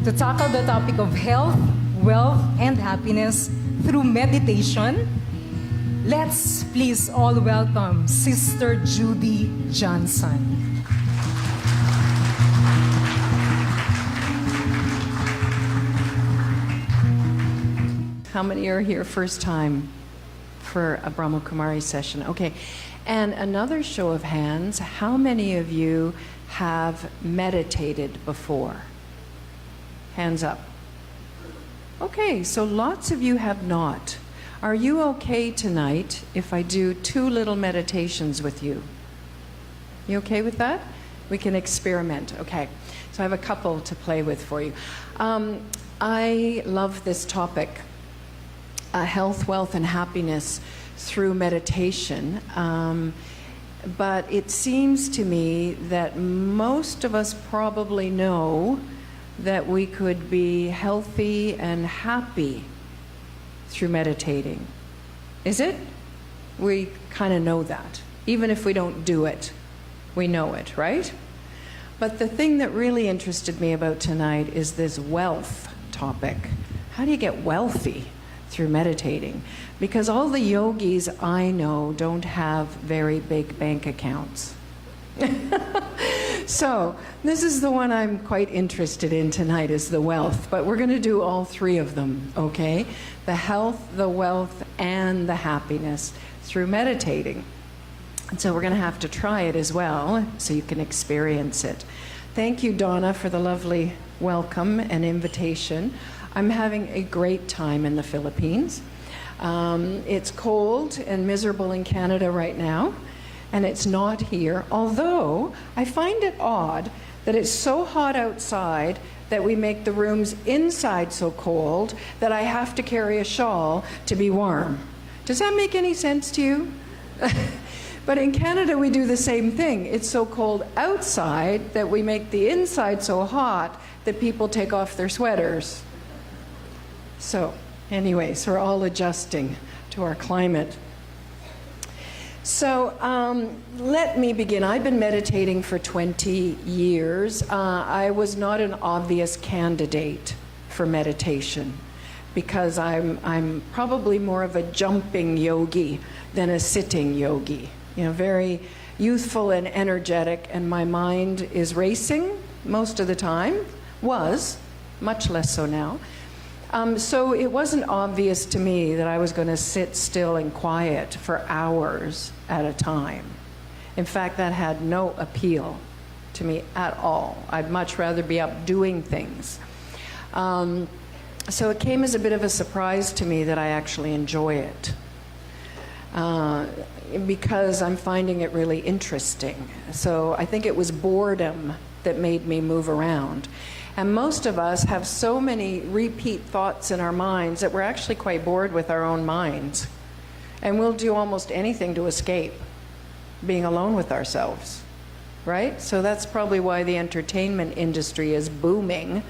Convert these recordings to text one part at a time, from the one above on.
to tackle the topic of health, wealth, and happiness through meditation. Let's please all welcome Sister Judy Johnson. How many are here first time for a Brahma Kumari session? Okay. And another show of hands, how many of you have meditated before? Hands up. Okay, so lots of you have not. Are you okay tonight if I do 2 little meditations with you? You okay with that? We can experiment. Okay, so I have a couple to play with for you. I love this topic, health, wealth, and happiness through meditation. But it seems to me that most of us probably know that we could be healthy and happy through meditating. Is it? We kind of know that. Even if we don't do it, we know it, right? But the thing that really interested me about tonight is this wealth topic. How do you get wealthy through meditating? Because all the yogis I know don't have very big bank accounts. So this is the one I'm quite interested in tonight, is the wealth. But we're going to do all 3 of them, okay? The health, the wealth, and the happiness through meditating. And so we're going to have to try it as well so you can experience it. Thank you, Donna, for the lovely welcome and invitation. I'm having a great time in the Philippines. It's cold and miserable in Canada right now, and it's not here, although I find it odd that it's so hot outside that we make the rooms inside so cold that I have to carry a shawl to be warm. Does that make any sense to you? But in Canada, we do the same thing. It's so cold outside that we make the inside so hot that people take off their sweaters. So, anyways, we're all adjusting to our climate. So, let me begin. I've been meditating for 20 years. I was not an obvious candidate for meditation because I'm probably more of a jumping yogi than a sitting yogi. You know, very youthful and energetic, and my mind is racing most of the time. Was, much less so now. So it wasn't obvious to me that I was going to sit still and quiet for hours at a time. In fact, that had no appeal to me at all. I'd much rather be up doing things. So it came as a bit of a surprise to me that I actually enjoy it. Because I'm finding it really interesting. So I think it was boredom that made me move around. And most of us have so many repeat thoughts in our minds that we're actually quite bored with our own minds. And we'll do almost anything to escape being alone with ourselves, right? So that's probably why the entertainment industry is booming.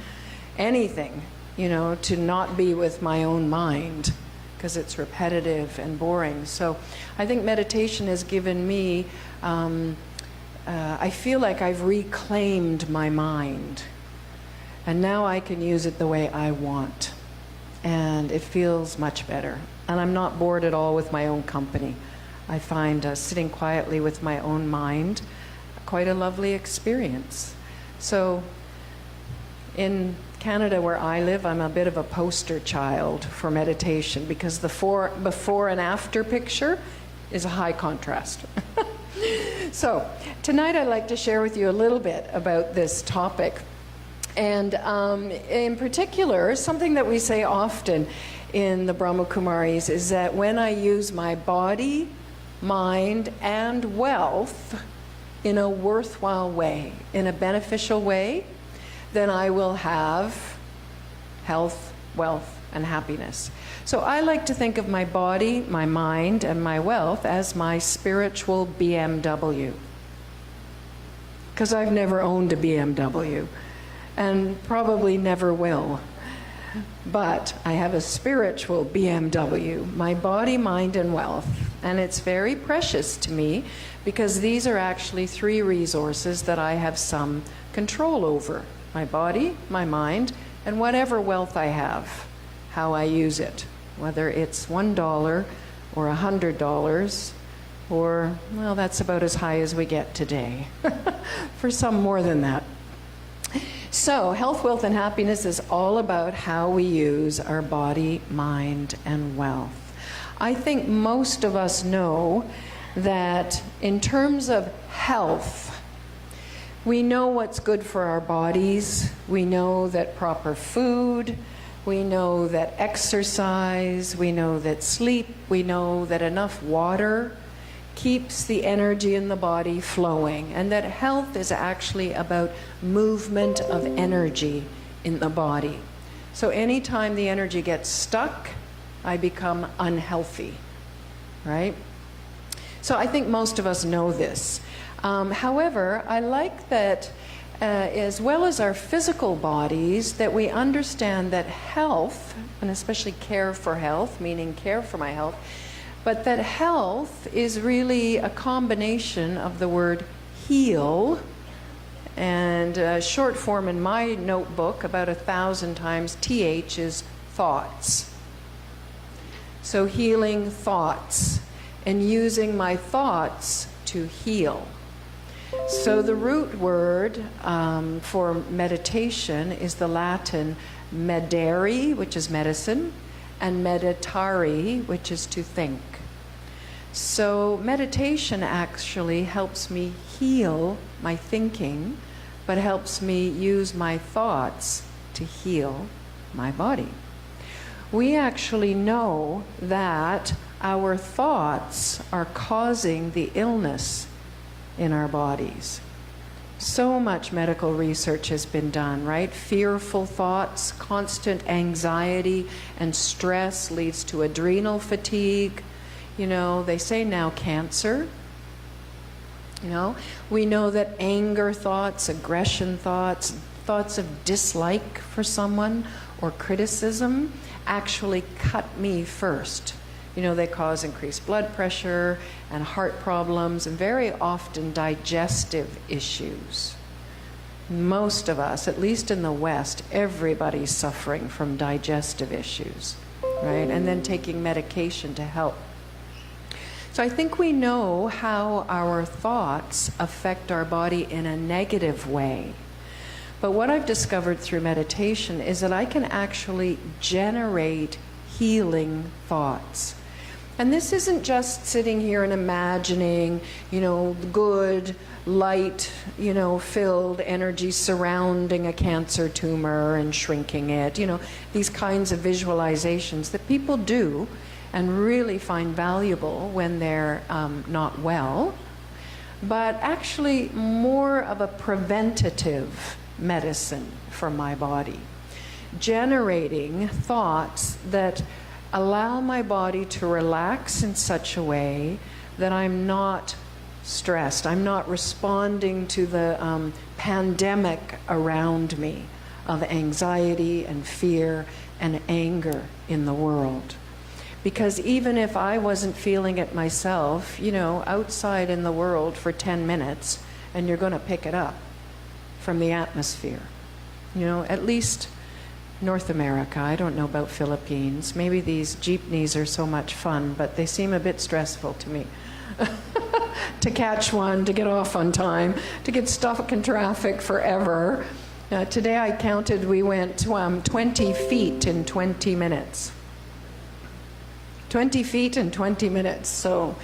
Anything, you know, to not be with my own mind, because it's repetitive and boring. So I think meditation has given me, I feel like I've reclaimed my mind. And now I can use it the way I want. And it feels much better. And I'm not bored at all with my own company. I find sitting quietly with my own mind quite a lovely experience. So in Canada, where I live, I'm a bit of a poster child for meditation because the before and after picture is a high contrast. So tonight I'd like to share with you a little bit about this topic. And in particular, something that we say often in the Brahma Kumaris is that when I use my body, mind, and wealth in a worthwhile way, in a beneficial way, then I will have health, wealth, and happiness. So I like to think of my body, my mind, and my wealth as my spiritual BMW. Because I've never owned a BMW. And probably never will. But I have a spiritual BMW, my body, mind, and wealth. And it's very precious to me because these are actually 3 resources that I have some control over. my body, my mind, and whatever wealth I have, how I use it, whether it's $1 or $100, or, well, that's about as high as we get today. For some more than that. So, health, wealth, and happiness is all about how we use our body, mind, and wealth. I think most of us know that in terms of health, we know what's good for our bodies. We know that proper food, we know that exercise, we know that sleep, we know that enough water keeps the energy in the body flowing, and that health is actually about movement of energy in the body. So anytime the energy gets stuck, I become unhealthy, right? So I think most of us know this. However, I like that as well as our physical bodies, that we understand that health, and especially care for health, meaning care for my health, but that health is really a combination of the word heal, and short form in my notebook, about 1,000 times, TH is thoughts. So healing thoughts, and using my thoughts to heal. So the root word for meditation is the Latin medere, which is medicine, and meditare, which is to think. So meditation actually helps me heal my thinking, but helps me use my thoughts to heal my body. We actually know that our thoughts are causing the illness in our bodies. So much medical research has been done, right? Fearful thoughts, constant anxiety and stress leads to adrenal fatigue. You know, they say now cancer. You know, we know that anger thoughts, aggression thoughts, thoughts of dislike for someone or criticism actually cut me first. You know, they cause increased blood pressure and heart problems, and very often digestive issues. Most of us, at least in the West, everybody's suffering from digestive issues, right? And then taking medication to help. So I think we know how our thoughts affect our body in a negative way. But what I've discovered through meditation is that I can actually generate healing thoughts. And this isn't just sitting here and imagining, you know, good, light, you know, filled energy surrounding a cancer tumor and shrinking it, you know, these kinds of visualizations that people do and really find valuable when they're not well, but actually more of a preventative medicine for my body. Generating thoughts that allow my body to relax in such a way that I'm not stressed. I'm not responding to the pandemic around me of anxiety and fear and anger in the world. Because even if I wasn't feeling it myself, you know, outside in the world for 10 minutes, and you're going to pick it up from the atmosphere. You know, at least North America. I don't know about Philippines. Maybe these jeepneys are so much fun, but they seem a bit stressful to me. To catch one, to get off on time, to get stuck in traffic forever. Today I counted we went 20 feet in 20 minutes. 20 feet in 20 minutes. So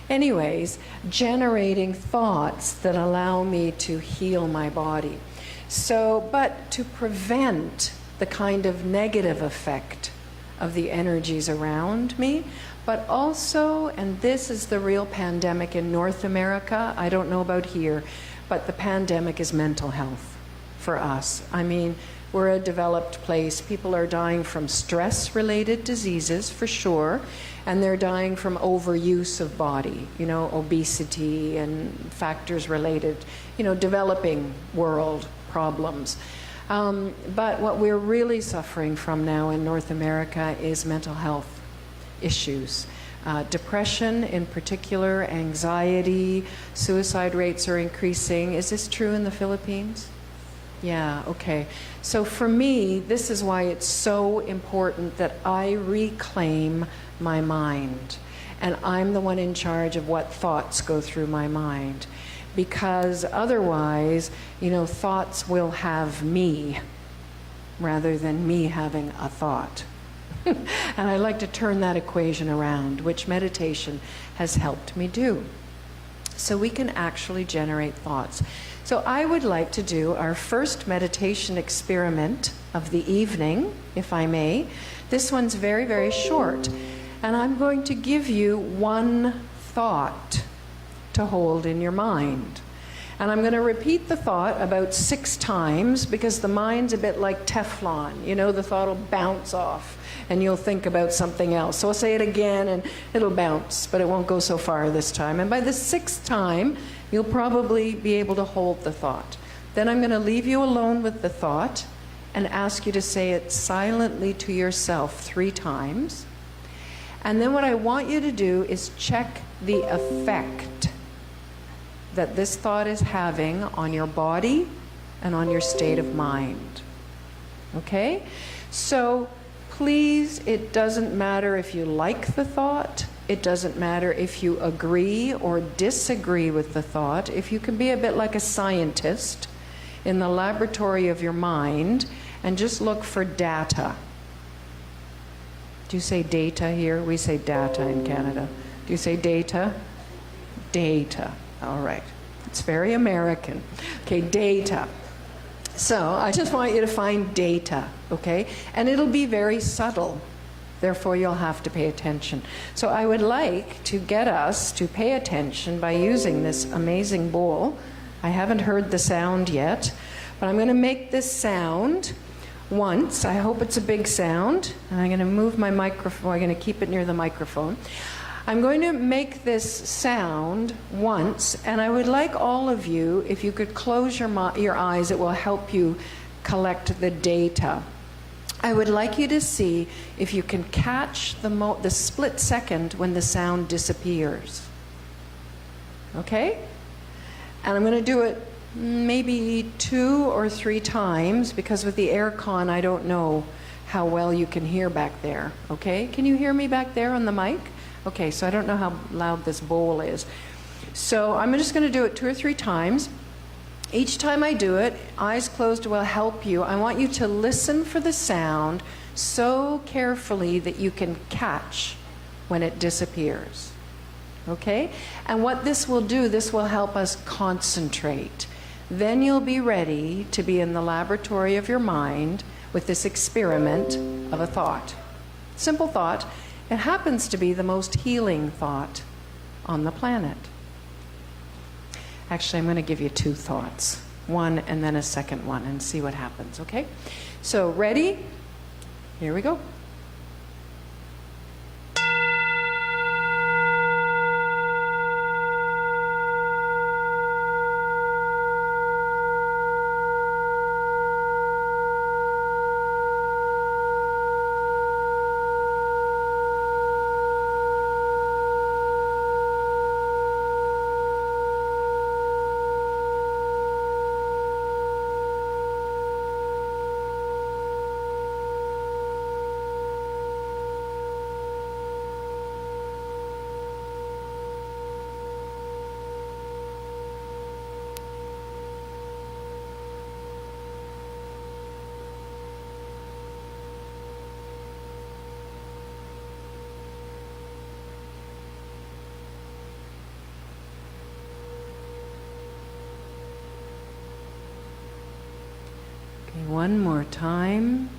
anyways, generating thoughts that allow me to heal my body. So, but to prevent the kind of negative effect of the energies around me, but also, and this is the real pandemic in North America, I don't know about here, but the pandemic is mental health for us. I mean, we're a developed place. People are dying from stress-related diseases, for sure, and they're dying from overuse of body, you know, obesity and factors related, you know, developing world problems. But what we're really suffering from now in North America is mental health issues. Depression in particular, anxiety, suicide rates are increasing. Is this true in the Philippines? Yeah, okay. So for me, this is why it's so important that I reclaim my mind. And I'm the one in charge of what thoughts go through my mind. Because otherwise, thoughts will have me rather than me having a thought. And I like to turn that equation around, which meditation has helped me do. So we can actually generate thoughts. So I would like to do our first meditation experiment of the evening, if I may. This one's very, very short. And I'm going to give you one thought to hold in your mind. And I'm going to repeat the thought about 6 times because the mind's a bit like Teflon. The thought will bounce off and you'll think about something else. So I'll say it again and it'll bounce, but it won't go so far this time. And by the 6th time, you'll probably be able to hold the thought. Then I'm going to leave you alone with the thought and ask you to say it silently to yourself 3 times. And then what I want you to do is check the effect that this thought is having on your body and on your state of mind. Okay? So please, it doesn't matter if you like the thought. It doesn't matter if you agree or disagree with the thought. If you can be a bit like a scientist in the laboratory of your mind and just look for data. Do you say data here? We say data in Canada. Do you say data? Data. All right. It's very American. Okay, data. So I just want you to find data, okay? And it'll be very subtle. Therefore, you'll have to pay attention. So I would like to get us to pay attention by using this amazing bowl. I haven't heard the sound yet, but I'm going to make this sound once. I hope it's a big sound. And I'm going to move my microphone. I'm going to keep it near the microphone. I'm going to make this sound once, and I would like all of you, if you could close your eyes, it will help you collect the data. I would like you to see if you can catch the split second when the sound disappears. Okay? And I'm going to do it maybe 2 or 3 times, because with the air con, I don't know how well you can hear back there. Okay? Can you hear me back there on the mic? Okay, so I don't know how loud this bowl is. So I'm just going to do it 2 or 3 times. Each time I do it, eyes closed will help you. I want you to listen for the sound so carefully that you can catch when it disappears. Okay? And what this will do, this will help us concentrate. Then you'll be ready to be in the laboratory of your mind with this experiment of a thought. Simple thought. It happens to be the most healing thought on the planet. Actually, I'm going to give you 2 thoughts. One and then a second one and see what happens, okay? So, ready? Here we go. Okay, one more time.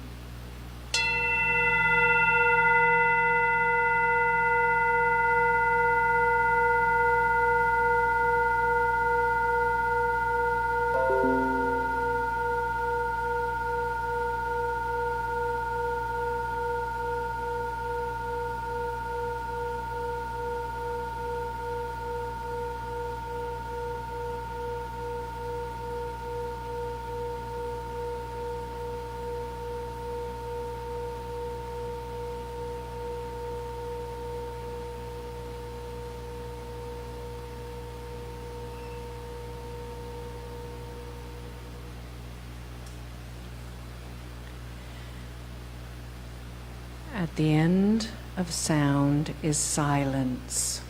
At the end of sound is silence.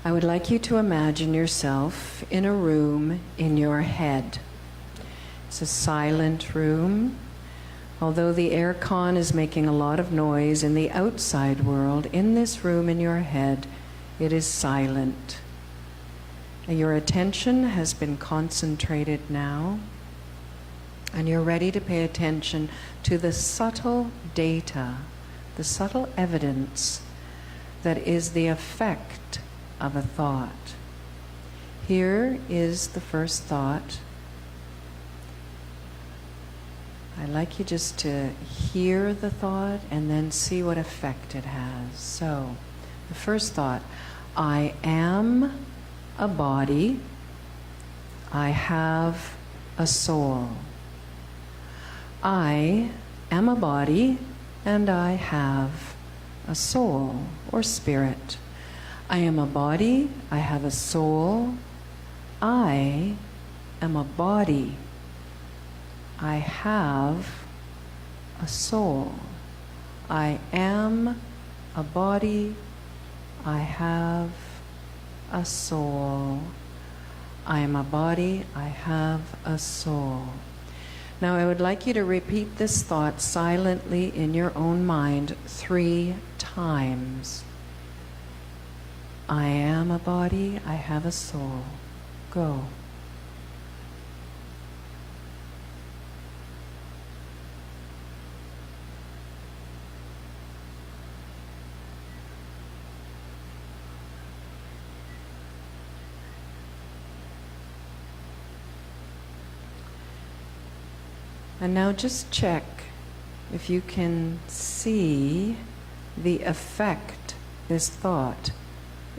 I would like you to imagine yourself in a room in your head. It's a silent room. Although the air con is making a lot of noise in the outside world, in this room in your head, it is silent. Your attention has been concentrated now, and you're ready to pay attention to the subtle data, the subtle evidence that is the effect of a thought. Here is the first thought. I'd like you just to hear the thought and then see what effect it has. So, the first thought, I am a body, I have a soul. I am a body and I have a soul or spirit. I am a body, I have a soul, I am a body, I have a soul. I am a body, I have a soul. I am a body, I have a soul. Now I would like you to repeat this thought silently in your own mind 3 times. I am a body, I have a soul. Go. And now just check if you can see the effect this thought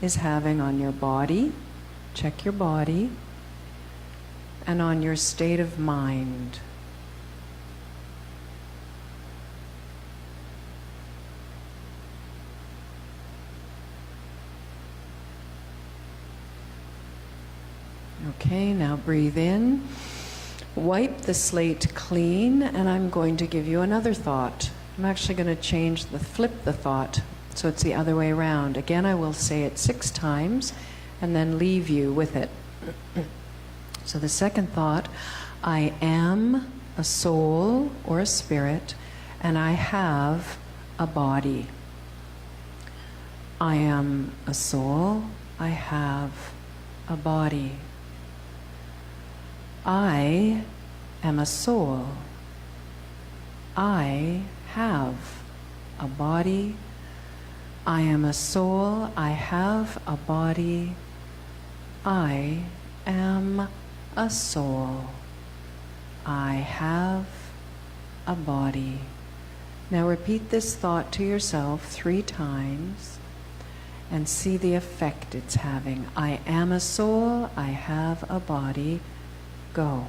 is having on your body. Check your body. And on your state of mind. Okay, now breathe in. Wipe the slate clean, and I'm going to give you another thought. I'm actually going to flip the thought, so it's the other way around. Again, I will say it 6 times, and then leave you with it. So the second thought, I am a soul or a spirit, and I have a body. I am a soul, I have a body. I am a soul. I have a body. I am a soul. I have a body. I am a soul. I have a body. Now repeat this thought to yourself 3 times and see the effect it's having. I am a soul. I have a body. Go.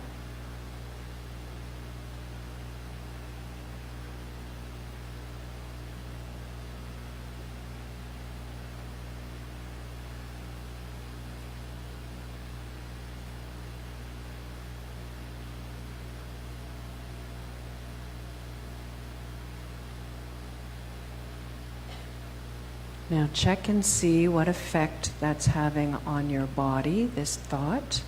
Now check and see what effect that's having on your body, this thought.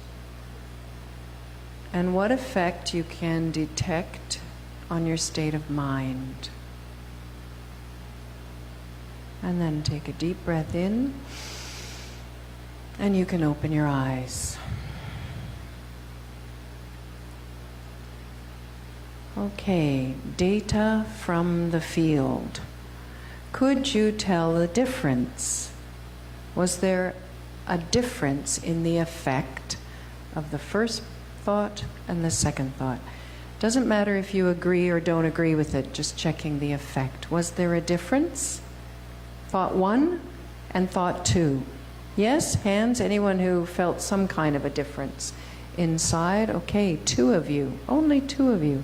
And what effect you can detect on your state of mind. And then take a deep breath in, and you can open your eyes. Okay, data from the field. Could you tell the difference? Was there a difference in the effect of the first thought and the second thought? Doesn't matter if you agree or don't agree with it, just checking the effect. Was there a difference? Thought 1 and thought 2. Yes, hands, anyone who felt some kind of a difference inside? Okay, 2 of you, only 2 of you.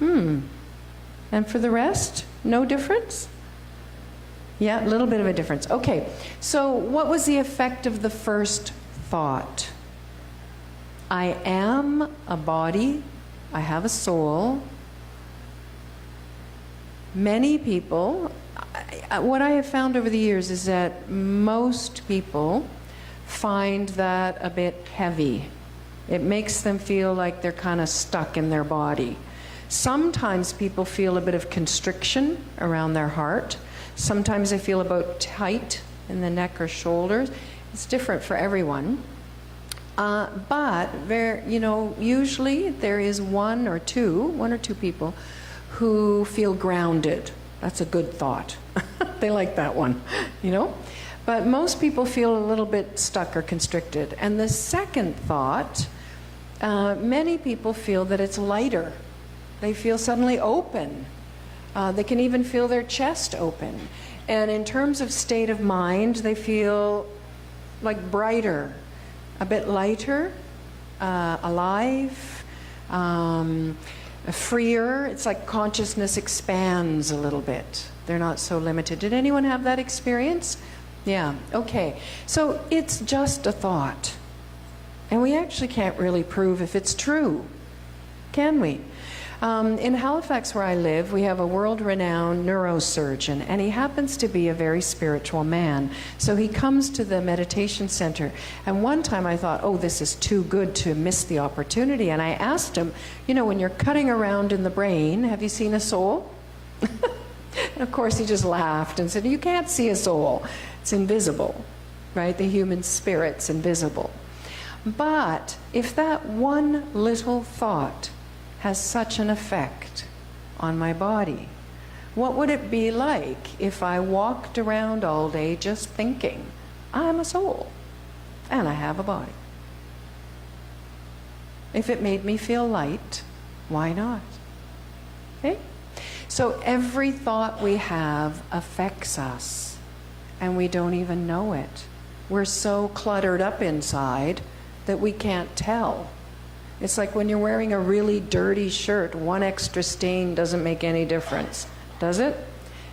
And for the rest, no difference? Yeah, a little bit of a difference. Okay, so what was the effect of the first thought? I am a body, I have a soul, Many people, what I have found over the years is that most people find that a bit heavy. It makes them feel like they're kind of stuck in their body. Sometimes people feel a bit of constriction around their heart. Sometimes they feel about tight in the neck or shoulders. It's different for everyone. But there, usually there is one or two people who feel grounded. That's a good thought. They like that one, But most people feel a little bit stuck or constricted. And the second thought, many people feel that it's lighter. They feel suddenly open. They can even feel their chest open. And in terms of state of mind, they feel like brighter, a bit lighter, alive, freer. It's like consciousness expands a little bit. They're not so limited. Did anyone have that experience? Yeah, okay. So it's just a thought. And we actually can't really prove if it's true, can we? In Halifax, where I live, we have a world-renowned neurosurgeon, and he happens to be a very spiritual man. So he comes to the meditation center. And one time I thought, oh, this is too good to miss the opportunity. And I asked him, when you're cutting around in the brain, have you seen a soul? And of course, he just laughed and said, you can't see a soul. It's invisible, right? The human spirit's invisible. But if that one little thought has such an effect on my body, what would it be like if I walked around all day just thinking, I'm a soul and I have a body? If it made me feel light, why not? Okay? So every thought we have affects us, and we don't even know it. We're so cluttered up inside that we can't tell. It's like when you're wearing a really dirty shirt, one extra stain doesn't make any difference, does it?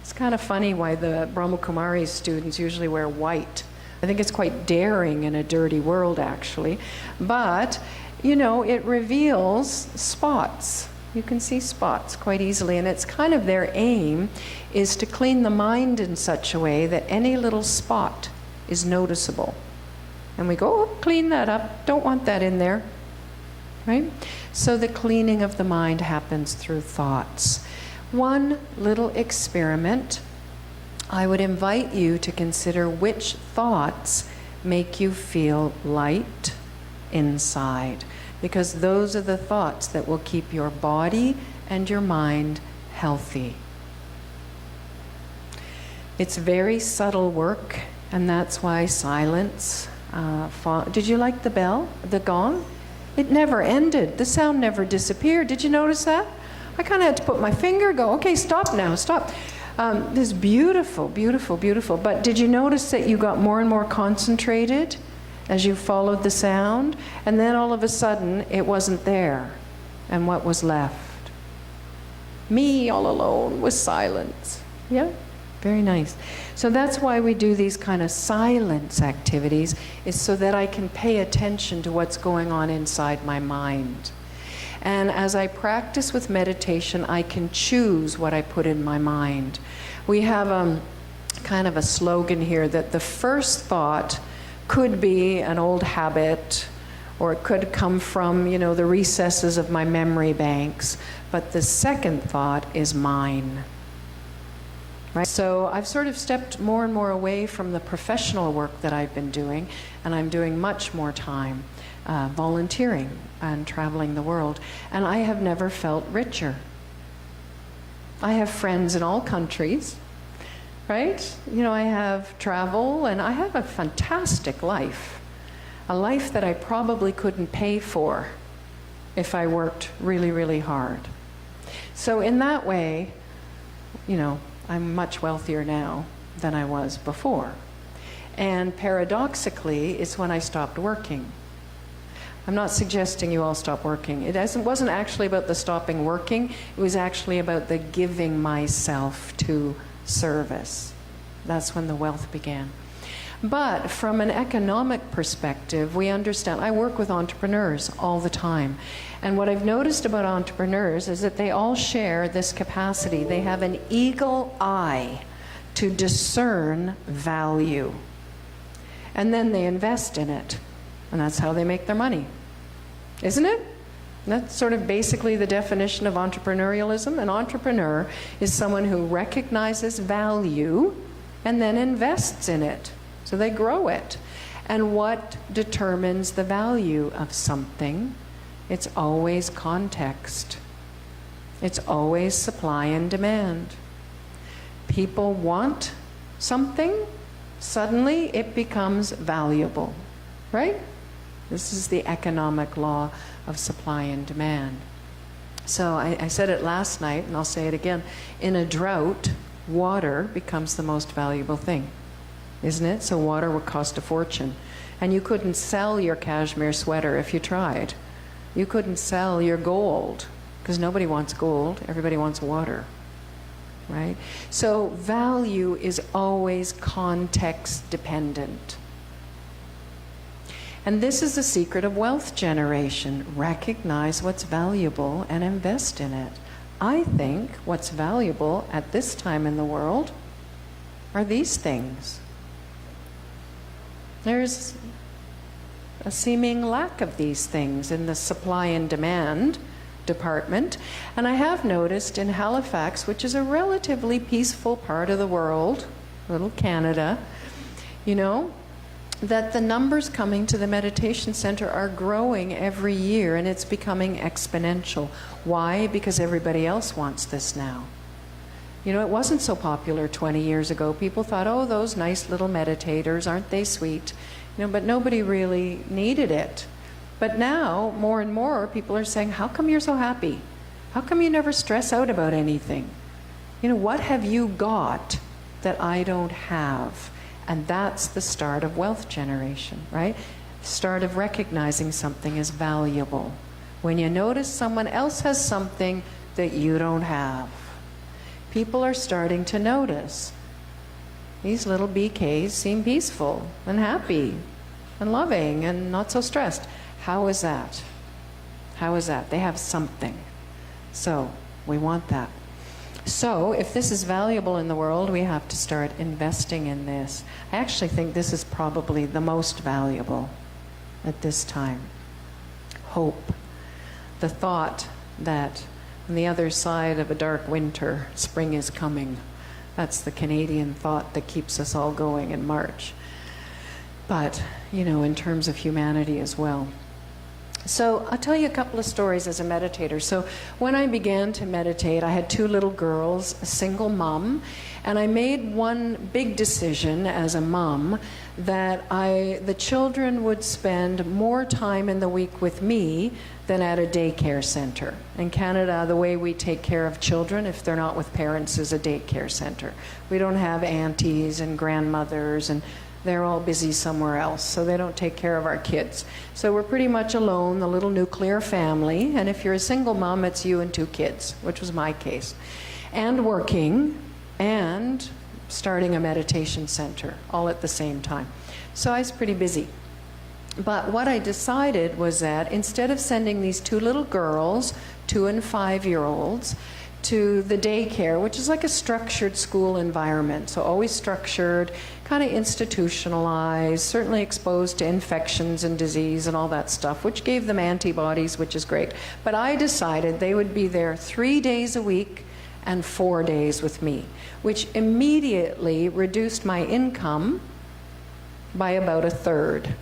It's kind of funny why the Brahmakumari students usually wear white. I think it's quite daring in a dirty world, actually. But, it reveals spots. You can see spots quite easily, and it's kind of their aim is to clean the mind in such a way that any little spot is noticeable. And we go, oh, clean that up, don't want that in there. Right? So the cleaning of the mind happens through thoughts. One little experiment, I would invite you to consider which thoughts make you feel light inside, because those are the thoughts that will keep your body and your mind healthy. It's very subtle work, and that's why silence. Did you like the bell, the gong? It never ended. The sound never disappeared. Did you notice that? I kind of had to put my finger, go, okay, stop now, stop. This is beautiful, beautiful, beautiful. But did you notice that you got more and more concentrated as you followed the sound? And then all of a sudden, it wasn't there. And what was left? Me all alone with silence. Yeah? Very nice. So that's why we do these kind of silence activities, is so that I can pay attention to what's going on inside my mind. And as I practice with meditation, I can choose what I put in my mind. We have kind of a slogan here that the first thought could be an old habit, or it could come from, the recesses of my memory banks, but the second thought is mine. Right? So I've sort of stepped more and more away from the professional work that I've been doing, and I'm doing much more time volunteering and traveling the world. And I have never felt richer. I have friends in all countries, right? I have travel, and I have a fantastic life. A life that I probably couldn't pay for if I worked really, really hard. So in that way, I'm much wealthier now than I was before. And paradoxically, it's when I stopped working. I'm not suggesting you all stop working. It wasn't actually about the stopping working. It was actually about the giving myself to service. That's when the wealth began. But from an economic perspective, we understand. I work with entrepreneurs all the time. And what I've noticed about entrepreneurs is that they all share this capacity. They have an eagle eye to discern value. And then they invest in it. And that's how they make their money. Isn't it? That's sort of basically the definition of entrepreneurialism. An entrepreneur is someone who recognizes value and then invests in it. So they grow it. And what determines the value of something? It's always context. It's always supply and demand. People want something, suddenly it becomes valuable, right? This is the economic law of supply and demand. So I said it last night, and I'll say it again. In a drought, water becomes the most valuable thing, isn't it? So water would cost a fortune. And you couldn't sell your cashmere sweater if you tried. You couldn't sell your gold, because nobody wants gold, everybody wants water, right? So value is always context dependent. And this is the secret of wealth generation. Recognize what's valuable and invest in it. I think what's valuable at this time in the world are these things. There's a seeming lack of these things in the supply and demand department. And I have noticed in Halifax, which is a relatively peaceful part of the world, little Canada, you know, that the numbers coming to the meditation center are growing every year, and it's becoming exponential. Why? Because everybody else wants this now. You know, it wasn't so popular 20 years ago. People thought, oh, those nice little meditators, aren't they sweet? You know, but nobody really needed it. But now, more and more, people are saying, how come you're so happy? How come you never stress out about anything? You know, what have you got that I don't have? And that's the start of wealth generation, right? Start of recognizing something is valuable. When you notice someone else has something that you don't have, people are starting to notice. These little BKs seem peaceful and happy and loving and not so stressed. How is that? How is that? They have something. So we want that. So if this is valuable in the world, we have to start investing in this. I actually think this is probably the most valuable at this time. Hope. The thought that on the other side of a dark winter, spring is coming. That's the Canadian thought that keeps us all going in March. But, you know, in terms of humanity as well. So I'll tell you a couple of stories as a meditator. So when I began to meditate, I had two little girls, a single mom, and I made one big decision as a mom that the children would spend more time in the week with me than at a daycare center. In Canada, the way we take care of children, if they're not with parents, is a daycare center. We don't have aunties and grandmothers, and they're all busy somewhere else, so they don't take care of our kids. So we're pretty much alone, the little nuclear family, and if you're a single mom, it's you and two kids, which was my case. And working, and starting a meditation center, all at the same time. So I was pretty busy. But what I decided was that instead of sending these two little girls, 2- and 5-year-olds, to the daycare, which is like a structured school environment, so always structured, kind of institutionalized, certainly exposed to infections and disease and all that stuff, which gave them antibodies, which is great. But I decided they would be there 3 days a week and 4 days with me, which immediately reduced my income by about a third.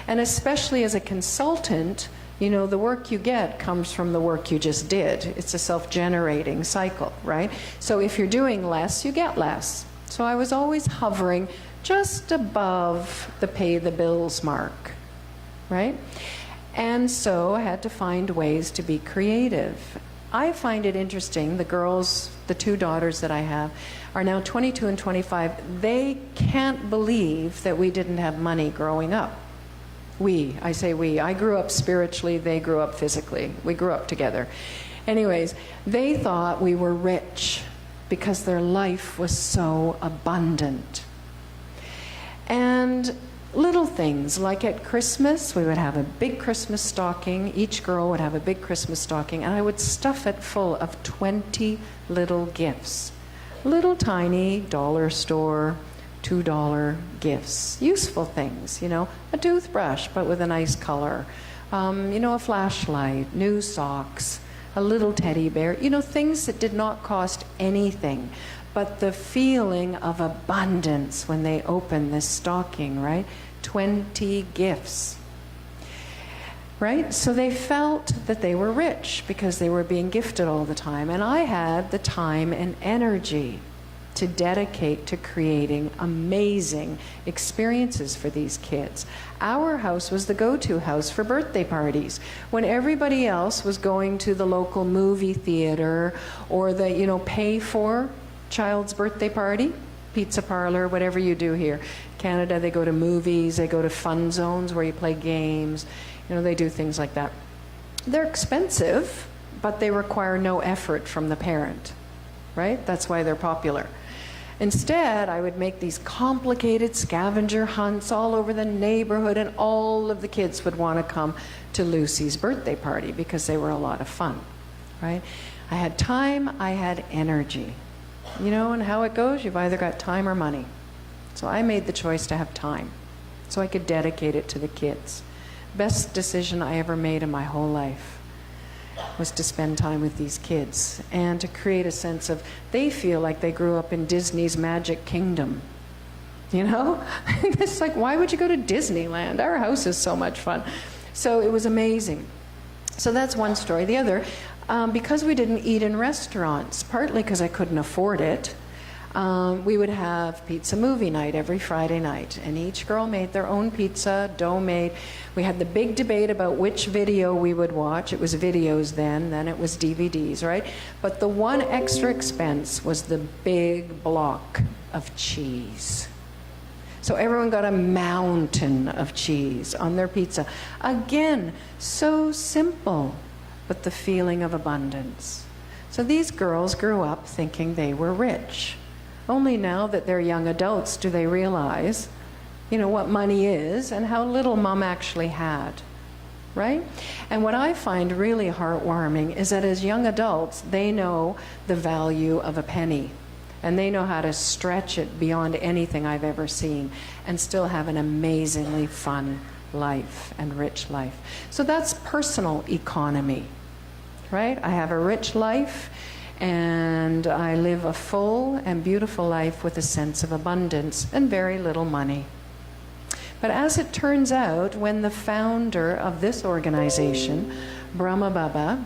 And especially as a consultant, you know, the work you get comes from the work you just did. It's a self-generating cycle, right? So if you're doing less, you get less. So I was always hovering just above the pay the bills mark, right? And so I had to find ways to be creative. I find it interesting, the girls, the two daughters that I have, are now 22 and 25. They can't believe that we didn't have money growing up. I say we. I grew up spiritually, they grew up physically. We grew up together. Anyways, they thought we were rich because their life was so abundant. And little things, like at Christmas, we would have a big Christmas stocking. Each girl would have a big Christmas stocking, and I would stuff it full of 20 little gifts. Little tiny dollar store, $2 gifts. Useful things, you know, a toothbrush, but with a nice color. You know, a flashlight, new socks, a little teddy bear, you know, things that did not cost anything. But the feeling of abundance when they open this stocking, right? 20 gifts, right? So they felt that they were rich because they were being gifted all the time. And I had the time and energy to dedicate to creating amazing experiences for these kids. Our house was the go-to house for birthday parties. When everybody else was going to the local movie theater or the, you know, pay for child's birthday party, pizza parlor, whatever you do here. Canada, they go to movies, they go to fun zones where you play games. You know, they do things like that. They're expensive, but they require no effort from the parent, right? That's why they're popular. Instead, I would make these complicated scavenger hunts all over the neighborhood, and all of the kids would want to come to Lucy's birthday party because they were a lot of fun, right? I had time, I had energy. You know, and how it goes, you've either got time or money. So I made the choice to have time so I could dedicate it to the kids. Best decision I ever made in my whole life was to spend time with these kids and to create a sense of, they feel like they grew up in Disney's Magic Kingdom. You know? It's like, why would you go to Disneyland? Our house is so much fun. So it was amazing. So that's one story. The other, because we didn't eat in restaurants, partly because I couldn't afford it, we would have pizza movie night every Friday night. And each girl made their own pizza, dough made. We had the big debate about which video we would watch. It was videos then it was DVDs, right? But the one extra expense was the big block of cheese. So everyone got a mountain of cheese on their pizza. Again, so simple, but the feeling of abundance. So these girls grew up thinking they were rich. Only now that they're young adults do they realize, you know, what money is and how little mom actually had, right? And what I find really heartwarming is that as young adults, they know the value of a penny. And they know how to stretch it beyond anything I've ever seen and still have an amazingly fun life and rich life. So that's personal economy, right? I have a rich life and I live a full and beautiful life with a sense of abundance and very little money. But as it turns out, when the founder of this organization, Brahma Baba,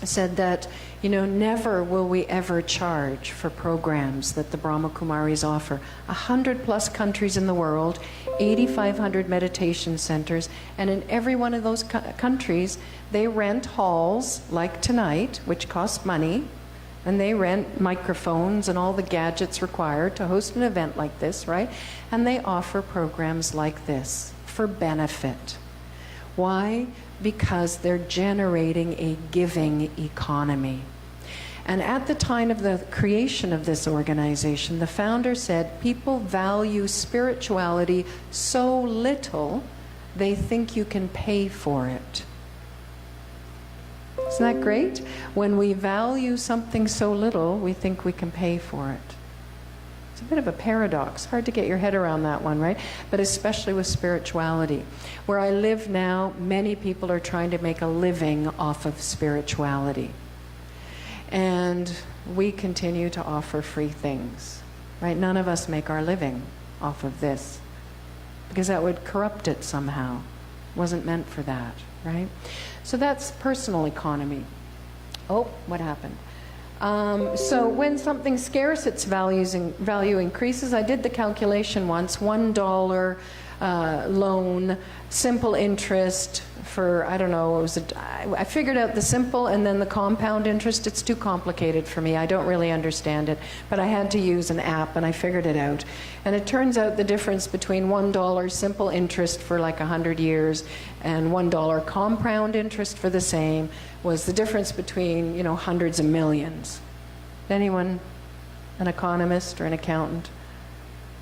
said that, you know, never will we ever charge for programs that the Brahma Kumaris offer. 100+ countries in the world, 8,500 meditation centers, and in every one of those countries, they rent halls like tonight, which cost money, and they rent microphones and all the gadgets required to host an event like this, right? And they offer programs like this for benefit. Why? Because they're generating a giving economy. And at the time of the creation of this organization, the founder said, people value spirituality so little, they think you can pay for it. Isn't that great? When we value something so little, we think we can pay for it. It's a bit of a paradox. Hard to get your head around that one, right? But especially with spirituality. Where I live now, many people are trying to make a living off of spirituality. And we continue to offer free things, right? None of us make our living off of this because that would corrupt it somehow. It wasn't meant for that, right? So that's personal economy. Oh, what happened? So when something's scarce, its value increases. I did the calculation once, $1 loan, simple interest for, I don't know, I figured out the simple and then the compound interest. It's too complicated for me. I don't really understand it. But I had to use an app and I figured it out. And it turns out the difference between $1 simple interest for like 100 years and $1 compound interest for the same was the difference between, you know, hundreds of millions. Anyone, an economist or an accountant?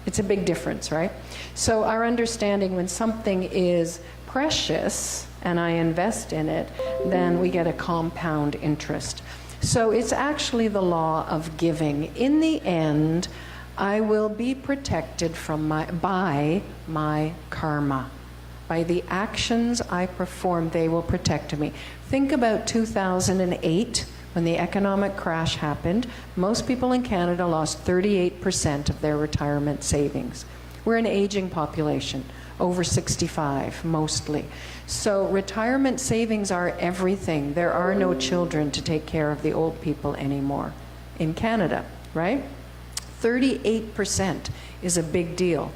It's a big difference, right? So our understanding when something is precious and I invest in it, then we get a compound interest. So it's actually the law of giving. In the end, I will be protected from by my karma. By the actions I perform, they will protect me. Think about 2008, when the economic crash happened. Most people in Canada lost 38% of their retirement savings. We're an aging population, over 65 mostly. So retirement savings are everything. There are no children to take care of the old people anymore in Canada, right? 38% is a big deal.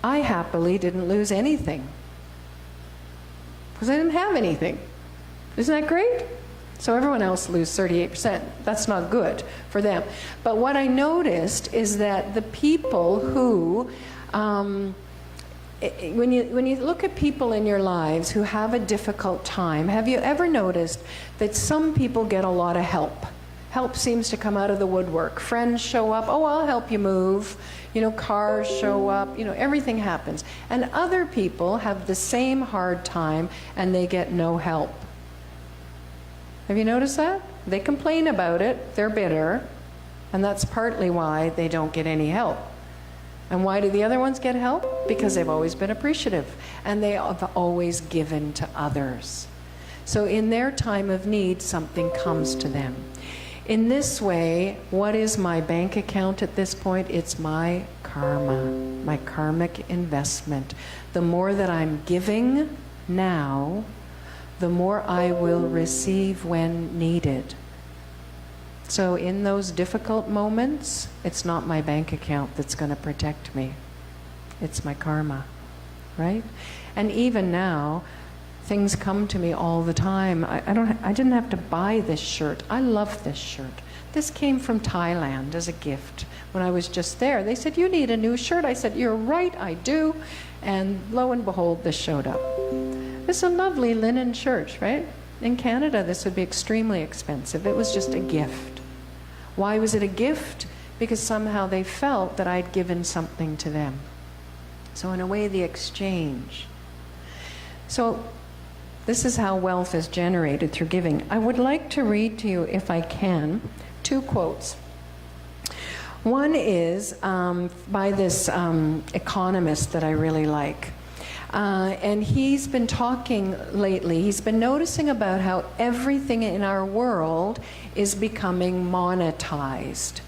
I happily didn't lose anything because I didn't have anything. Isn't that great? So everyone else loses 38%. That's not good for them. But what I noticed is that the people who, when you look at people in your lives who have a difficult time, have you ever noticed that some people get a lot of help? Help seems to come out of the woodwork. Friends show up, oh, I'll help you move. You know, cars show up, you know, everything happens. And other people have the same hard time and they get no help. Have you noticed that? They complain about it, they're bitter, and that's partly why they don't get any help. And why do the other ones get help? Because they've always been appreciative, and they have always given to others. So in their time of need, something comes to them. In this way, what is my bank account at this point? It's my karma, my karmic investment. The more that I'm giving now, the more I will receive when needed. So in those difficult moments, it's not my bank account that's going to protect me. It's my karma, right? And even now, things come to me all the time. I didn't have to buy this shirt. I love this shirt. This came from Thailand as a gift. When I was just there, they said, you need a new shirt. I said, you're right, I do. And lo and behold, this showed up. It's a lovely linen shirt, right? In Canada, this would be extremely expensive. It was just a gift. Why was it a gift? Because somehow they felt that I'd given something to them. So in a way, the exchange. So this is how wealth is generated through giving. I would like to read to you, if I can, 2 quotes. One is by this economist that I really like. And he's been talking lately, he's been noticing about how everything in our world is becoming monetized.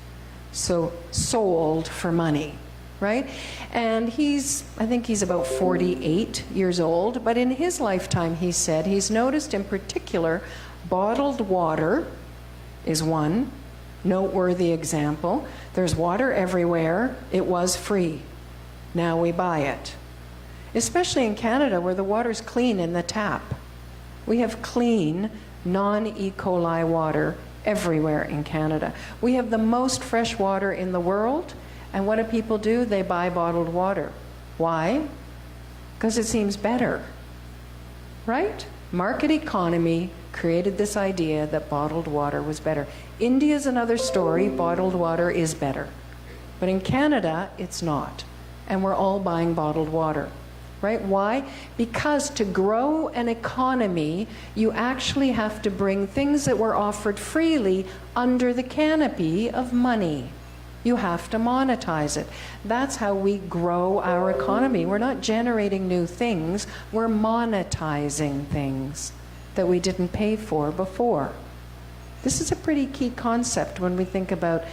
So sold for money, right? And I think he's about 48 years old, but in his lifetime, he said, he's noticed in particular, bottled water is one noteworthy example. There's water everywhere. It was free. Now we buy it. Especially in Canada, where the water's clean in the tap. We have clean, non-E. coli water everywhere in Canada. We have the most fresh water in the world, and what do people do? They buy bottled water. Why? Because it seems better, right? Market economy created this idea that bottled water was better. India's another story. Bottled water is better. But in Canada, it's not. And we're all buying bottled water. Right? Why? Because to grow an economy, you actually have to bring things that were offered freely under the canopy of money. You have to monetize it. That's how we grow our economy. We're not generating new things, we're monetizing things that we didn't pay for before. This is a pretty key concept when we think about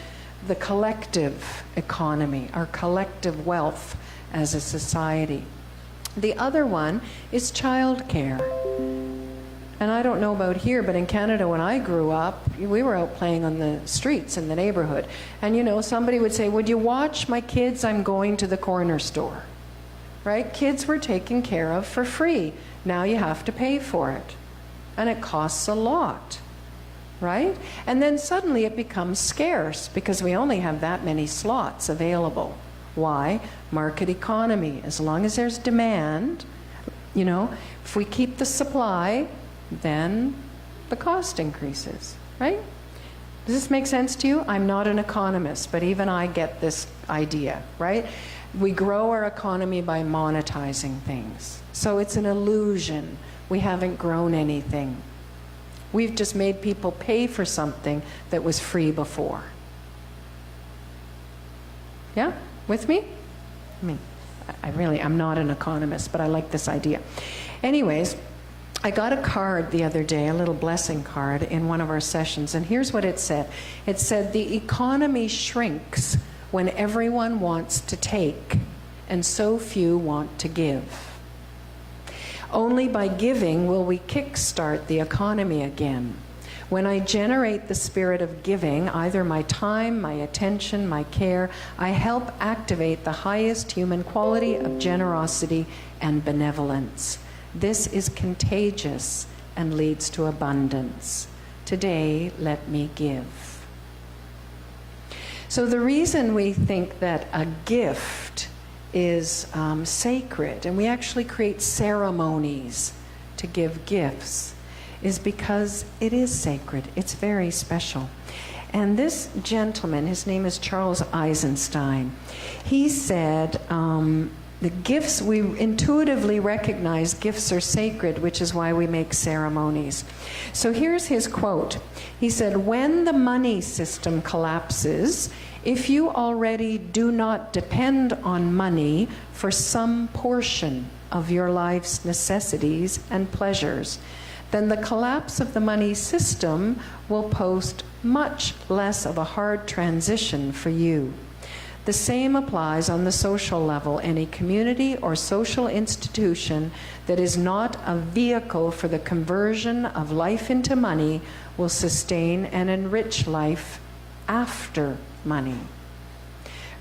the collective economy, our collective wealth as a society. The other one is childcare. And I don't know about here, but in Canada when I grew up, we were out playing on the streets in the neighborhood. And you know, somebody would say, would you watch my kids? I'm going to the corner store. Right? Kids were taken care of for free. Now you have to pay for it. And it costs a lot. Right? And then suddenly it becomes scarce because we only have that many slots available. Why? Market economy. As long as there's demand, you know, if we keep the supply, then the cost increases, right? Does this make sense to you? I'm not an economist, but even I get this idea, right? We grow our economy by monetizing things. So it's an illusion. We haven't grown anything. We've just made people pay for something that was free before. Yeah? With me? I mean, I'm not an economist, but I like this idea. Anyways, I got a card the other day, a little blessing card in one of our sessions, and here's what it said. It said, the economy shrinks when everyone wants to take and so few want to give. Only by giving will we kickstart the economy again. When I generate the spirit of giving, either my time, my attention, my care, I help activate the highest human quality of generosity and benevolence. This is contagious and leads to abundance. Today, let me give. So the reason we think that a gift is sacred, and we actually create ceremonies to give gifts, is because it is sacred. It's very special. And this gentleman, his name is Charles Eisenstein, he said, the gifts, we intuitively recognize gifts are sacred, which is why we make ceremonies. So here's his quote. He said, when the money system collapses, if you already do not depend on money for some portion of your life's necessities and pleasures, then the collapse of the money system will pose much less of a hard transition for you. The same applies on the social level. Any community or social institution that is not a vehicle for the conversion of life into money will sustain and enrich life after money.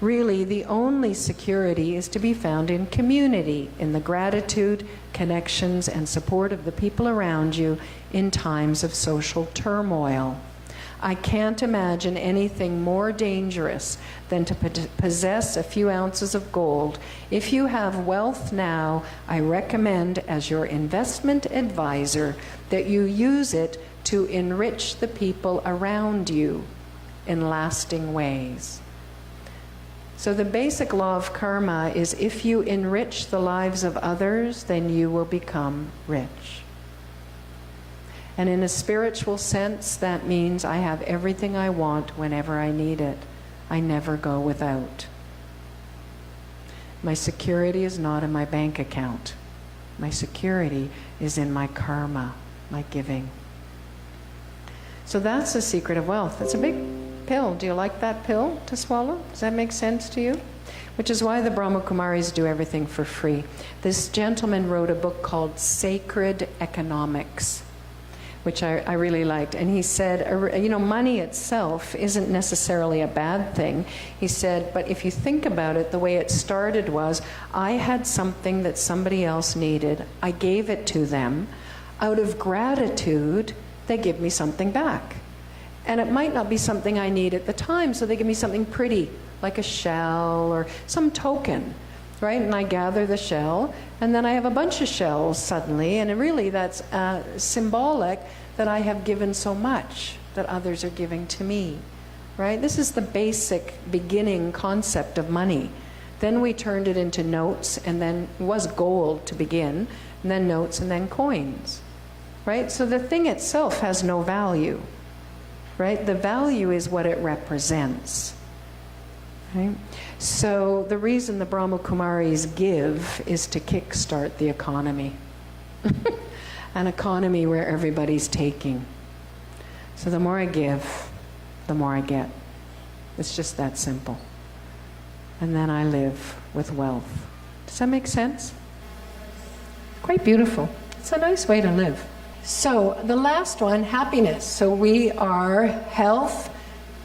Really, the only security is to be found in community, in the gratitude, connections, and support of the people around you in times of social turmoil. I can't imagine anything more dangerous than to possess a few ounces of gold. If you have wealth now, I recommend as your investment advisor that you use it to enrich the people around you in lasting ways. So the basic law of karma is if you enrich the lives of others, then you will become rich. And in a spiritual sense, that means I have everything I want whenever I need it. I never go without. My security is not in my bank account. My security is in my karma, my giving. So that's the secret of wealth. It's a big pill. Do you like that pill to swallow? Does that make sense to you? Which is why the Brahma Kumaris do everything for free. This gentleman wrote a book called Sacred Economics, which I really liked. And he said, money itself isn't necessarily a bad thing. He said, but if you think about it, the way it started was, I had something that somebody else needed. I gave it to them. Out of gratitude, they give me something back. And it might not be something I need at the time, so they give me something pretty, like a shell or some token, right? And I gather the shell, and then I have a bunch of shells suddenly, and really that's symbolic that I have given so much that others are giving to me, right? This is the basic beginning concept of money. Then we turned it into notes, and then it was gold to begin, and then notes, and then coins, right? So the thing itself has no value, right? The value is what it represents. Right? So the reason the Brahma Kumaris give is to kickstart the economy. An economy where everybody's taking. So the more I give, the more I get. It's just that simple. And then I live with wealth. Does that make sense? Quite beautiful. It's a nice way to live. So the last one, happiness. So we are health,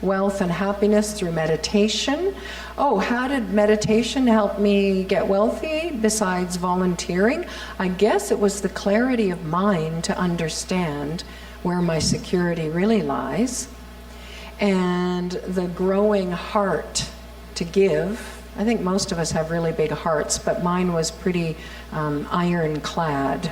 wealth, and happiness through meditation. Oh, how did meditation help me get wealthy besides volunteering? I guess it was the clarity of mind to understand where my security really lies, and the growing heart to give. I think most of us have really big hearts, but mine was pretty ironclad.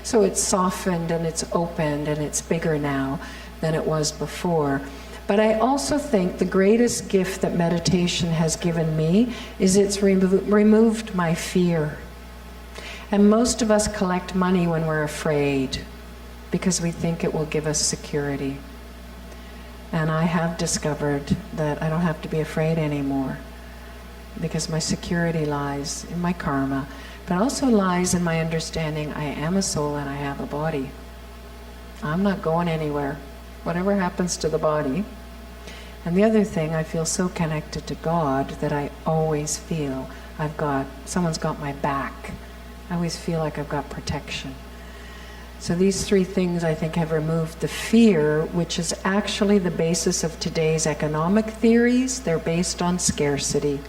So it's softened and it's opened and it's bigger now than it was before. But I also think the greatest gift that meditation has given me is it's removed my fear. And most of us collect money when we're afraid because we think it will give us security. And I have discovered that I don't have to be afraid anymore because my security lies in my karma, but also lies in my understanding I am a soul and I have a body. I'm not going anywhere, whatever happens to the body. And the other thing, I feel so connected to God that I always feel someone's got my back. I always feel like I've got protection. So these three things, I think, have removed the fear, which is actually the basis of today's economic theories. They're based on scarcity.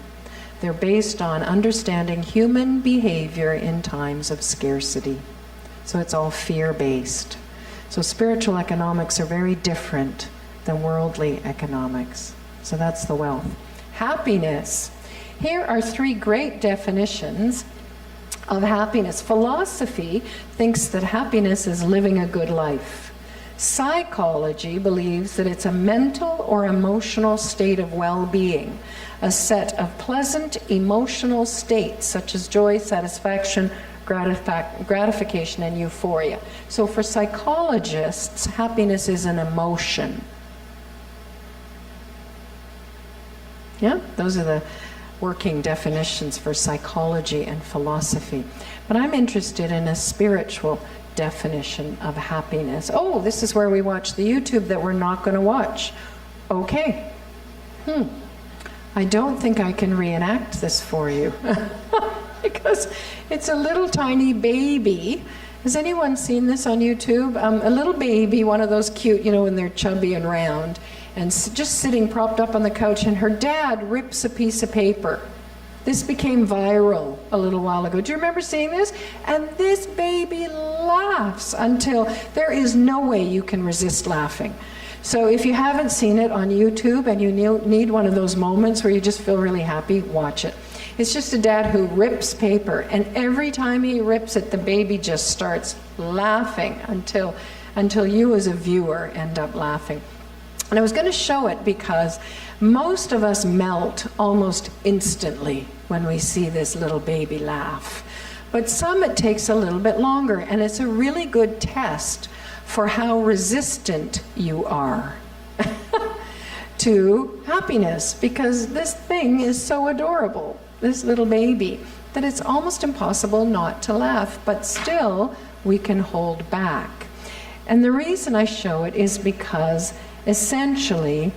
They're based on understanding human behavior in times of scarcity. So it's all fear-based. So spiritual economics are very different than worldly economics. So that's the wealth. Happiness. Here are three great definitions of happiness. Philosophy thinks that happiness is living a good life. Psychology believes that it's a mental or emotional state of well-being, a set of pleasant emotional states such as joy, satisfaction, gratification, and euphoria. So for psychologists, happiness is an emotion. Yeah, those are the working definitions for psychology and philosophy. But I'm interested in a spiritual definition of happiness. Oh, this is where we watch the YouTube that we're not going to watch. Okay. I don't think I can reenact this for you because it's a little tiny baby. Has anyone seen this on YouTube? A little baby, one of those cute, when they're chubby and round, and just sitting propped up on the couch, and her dad rips a piece of paper. This became viral a little while ago. Do you remember seeing this? And this baby laughs until there is no way you can resist laughing. So if you haven't seen it on YouTube and you need one of those moments where you just feel really happy, watch it. It's just a dad who rips paper, and every time he rips it, the baby just starts laughing until you as a viewer end up laughing. And I was going to show it because most of us melt almost instantly when we see this little baby laugh. But some it takes a little bit longer, and it's a really good test for how resistant you are to happiness, because this thing is so adorable, this little baby, that it's almost impossible not to laugh, but still we can hold back. And the reason I show it is because essentially,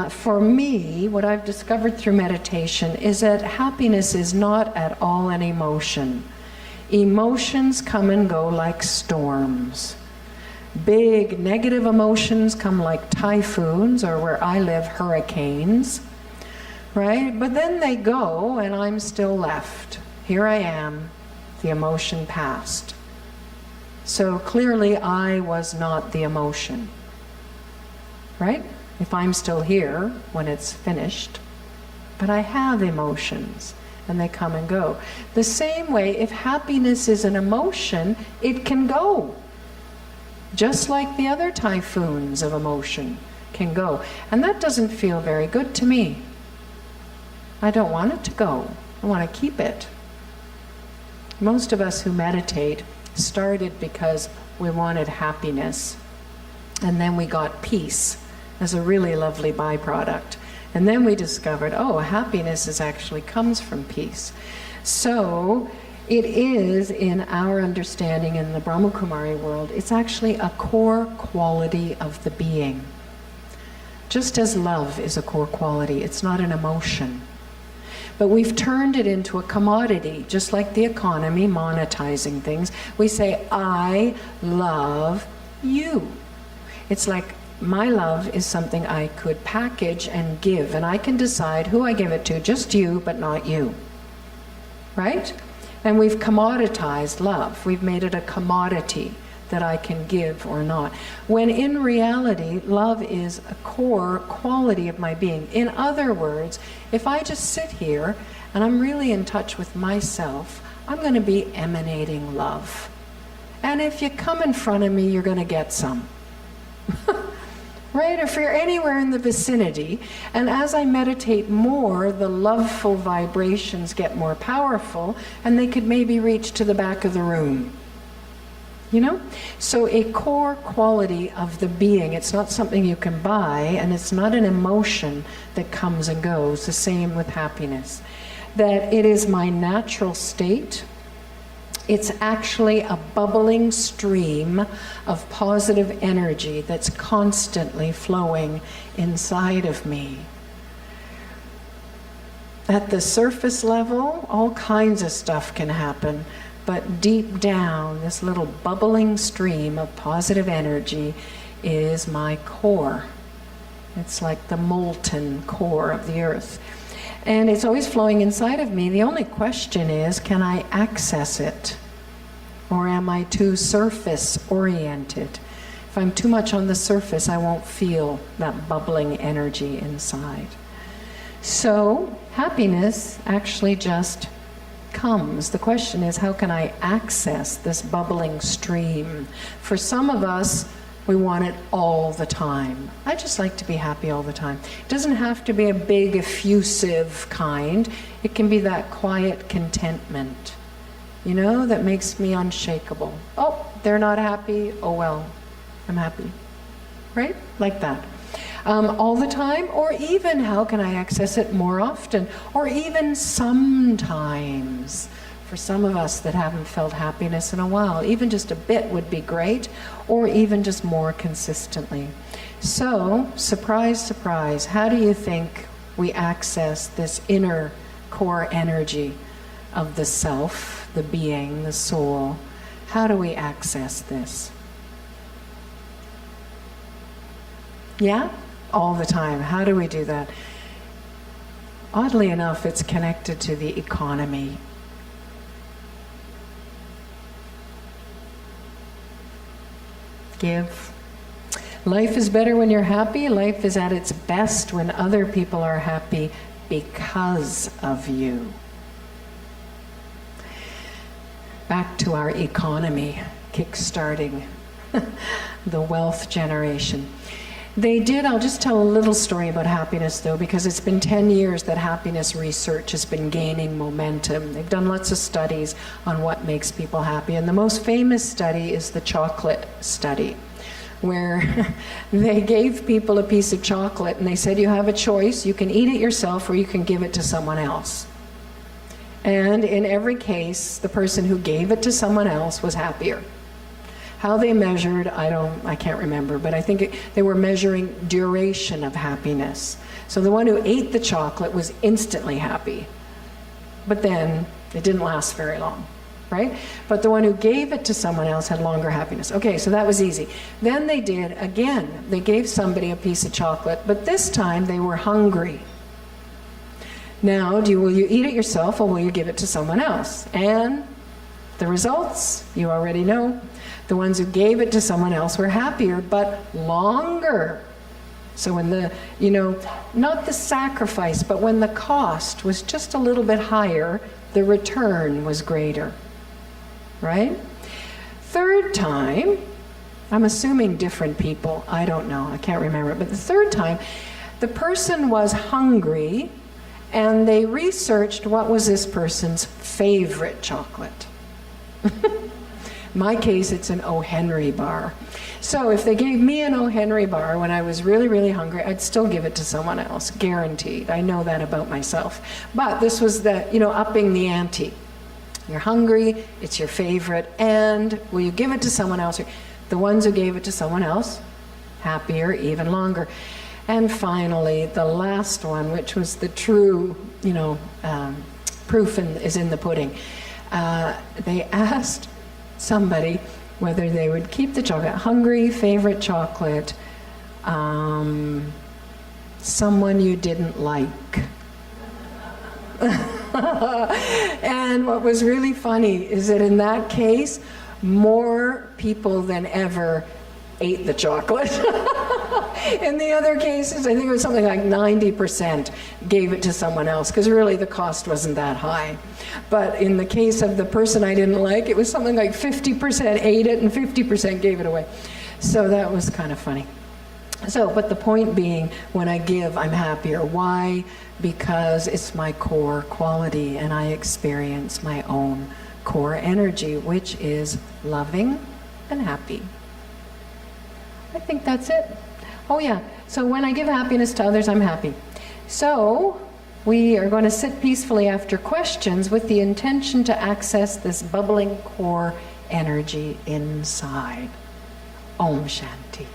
for me, what I've discovered through meditation is that happiness is not at all an emotion. Emotions come and go like storms. Big negative emotions come like typhoons, or where I live, hurricanes, right? But then they go and I'm still left. Here I am, the emotion passed. So clearly I was not the emotion. Right? If I'm still here when it's finished, but I have emotions and they come and go. The same way, if happiness is an emotion, it can go. Just like the other typhoons of emotion can go. And that doesn't feel very good to me. I don't want it to go. I want to keep it. Most of us who meditate started because we wanted happiness, and then we got peace as a really lovely byproduct. And then we discovered, happiness actually comes from peace. So it is, in our understanding in the Brahmakumari world, it's actually a core quality of the being. Just as love is a core quality, it's not an emotion. But we've turned it into a commodity, just like the economy, monetizing things. We say, I love you. It's like, my love is something I could package and give, and I can decide who I give it to, just you, but not you. Right? And we've commoditized love. We've made it a commodity that I can give or not. When in reality, love is a core quality of my being. In other words, if I just sit here and I'm really in touch with myself, I'm going to be emanating love. And if you come in front of me, you're going to get some. right? If you're anywhere in the vicinity, and as I meditate more, the loveful vibrations get more powerful, and they could maybe reach to the back of the room. You know? So a core quality of the being, it's not something you can buy, and it's not an emotion that comes and goes, the same with happiness. That it is my natural state. It's actually a bubbling stream of positive energy that's constantly flowing inside of me. At the surface level, all kinds of stuff can happen, but deep down, this little bubbling stream of positive energy is my core. It's like the molten core of the earth. And it's always flowing inside of me. The only question is, can I access it? Or am I too surface-oriented? If I'm too much on the surface, I won't feel that bubbling energy inside. So, happiness actually just comes. The question is, how can I access this bubbling stream? For some of us, we want it all the time. I just like to be happy all the time. It doesn't have to be a big, effusive kind. It can be that quiet contentment, you know, that makes me unshakable. Oh, they're not happy. Oh well, I'm happy. Right? Like that. All the time, or even how can I access it more often, or even sometimes. For some of us that haven't felt happiness in a while, even just a bit would be great, or even just more consistently. So, surprise, surprise, how do you think we access this inner core energy of the self, the being, the soul? How do we access this? Yeah? All the time. How do we do that? Oddly enough, it's connected to the economy. Give. Life is better when you're happy. Life is at its best when other people are happy because of you. Back to our economy, kickstarting the wealth generation. They did, I'll just tell a little story about happiness though, because it's been 10 years that happiness research has been gaining momentum. They've done lots of studies on what makes people happy, and the most famous study is the chocolate study, where they gave people a piece of chocolate and they said, you have a choice, you can eat it yourself or you can give it to someone else. And in every case, the person who gave it to someone else was happier. How they measured, I can't remember, but I think they were measuring duration of happiness. So the one who ate the chocolate was instantly happy, but then it didn't last very long, right? But the one who gave it to someone else had longer happiness. Okay, so that was easy. Then they did, again, they gave somebody a piece of chocolate, but this time they were hungry. Now, will you eat it yourself or will you give it to someone else? And the results, you already know. The ones who gave it to someone else were happier, but longer. So when not the sacrifice, but when the cost was just a little bit higher, the return was greater, right? Third time, I'm assuming different people, I don't know, I can't remember, but the third time, the person was hungry, and they researched what was this person's favorite chocolate. In my case, it's an O. Henry bar. So if they gave me an O. Henry bar when I was really, really hungry, I'd still give it to someone else, guaranteed. I know that about myself. But this was upping the ante. You're hungry, it's your favorite, and will you give it to someone else? The ones who gave it to someone else, happier, even longer. And finally, the last one, which was the true, proof is in the pudding. They asked somebody whether they would keep the chocolate. Hungry, favorite chocolate, someone you didn't like. And what was really funny is that in that case, more people than ever ate the chocolate. In the other cases, I think it was something like 90% gave it to someone else, because really the cost wasn't that high. But in the case of the person I didn't like, it was something like 50% ate it and 50% gave it away. So that was kind of funny. So, but the point being, when I give, I'm happier. Why? Because it's my core quality, and I experience my own core energy, which is loving and happy. I think that's it. Oh yeah, so when I give happiness to others, I'm happy. So, we are going to sit peacefully after questions with the intention to access this bubbling core energy inside. Om Shanti.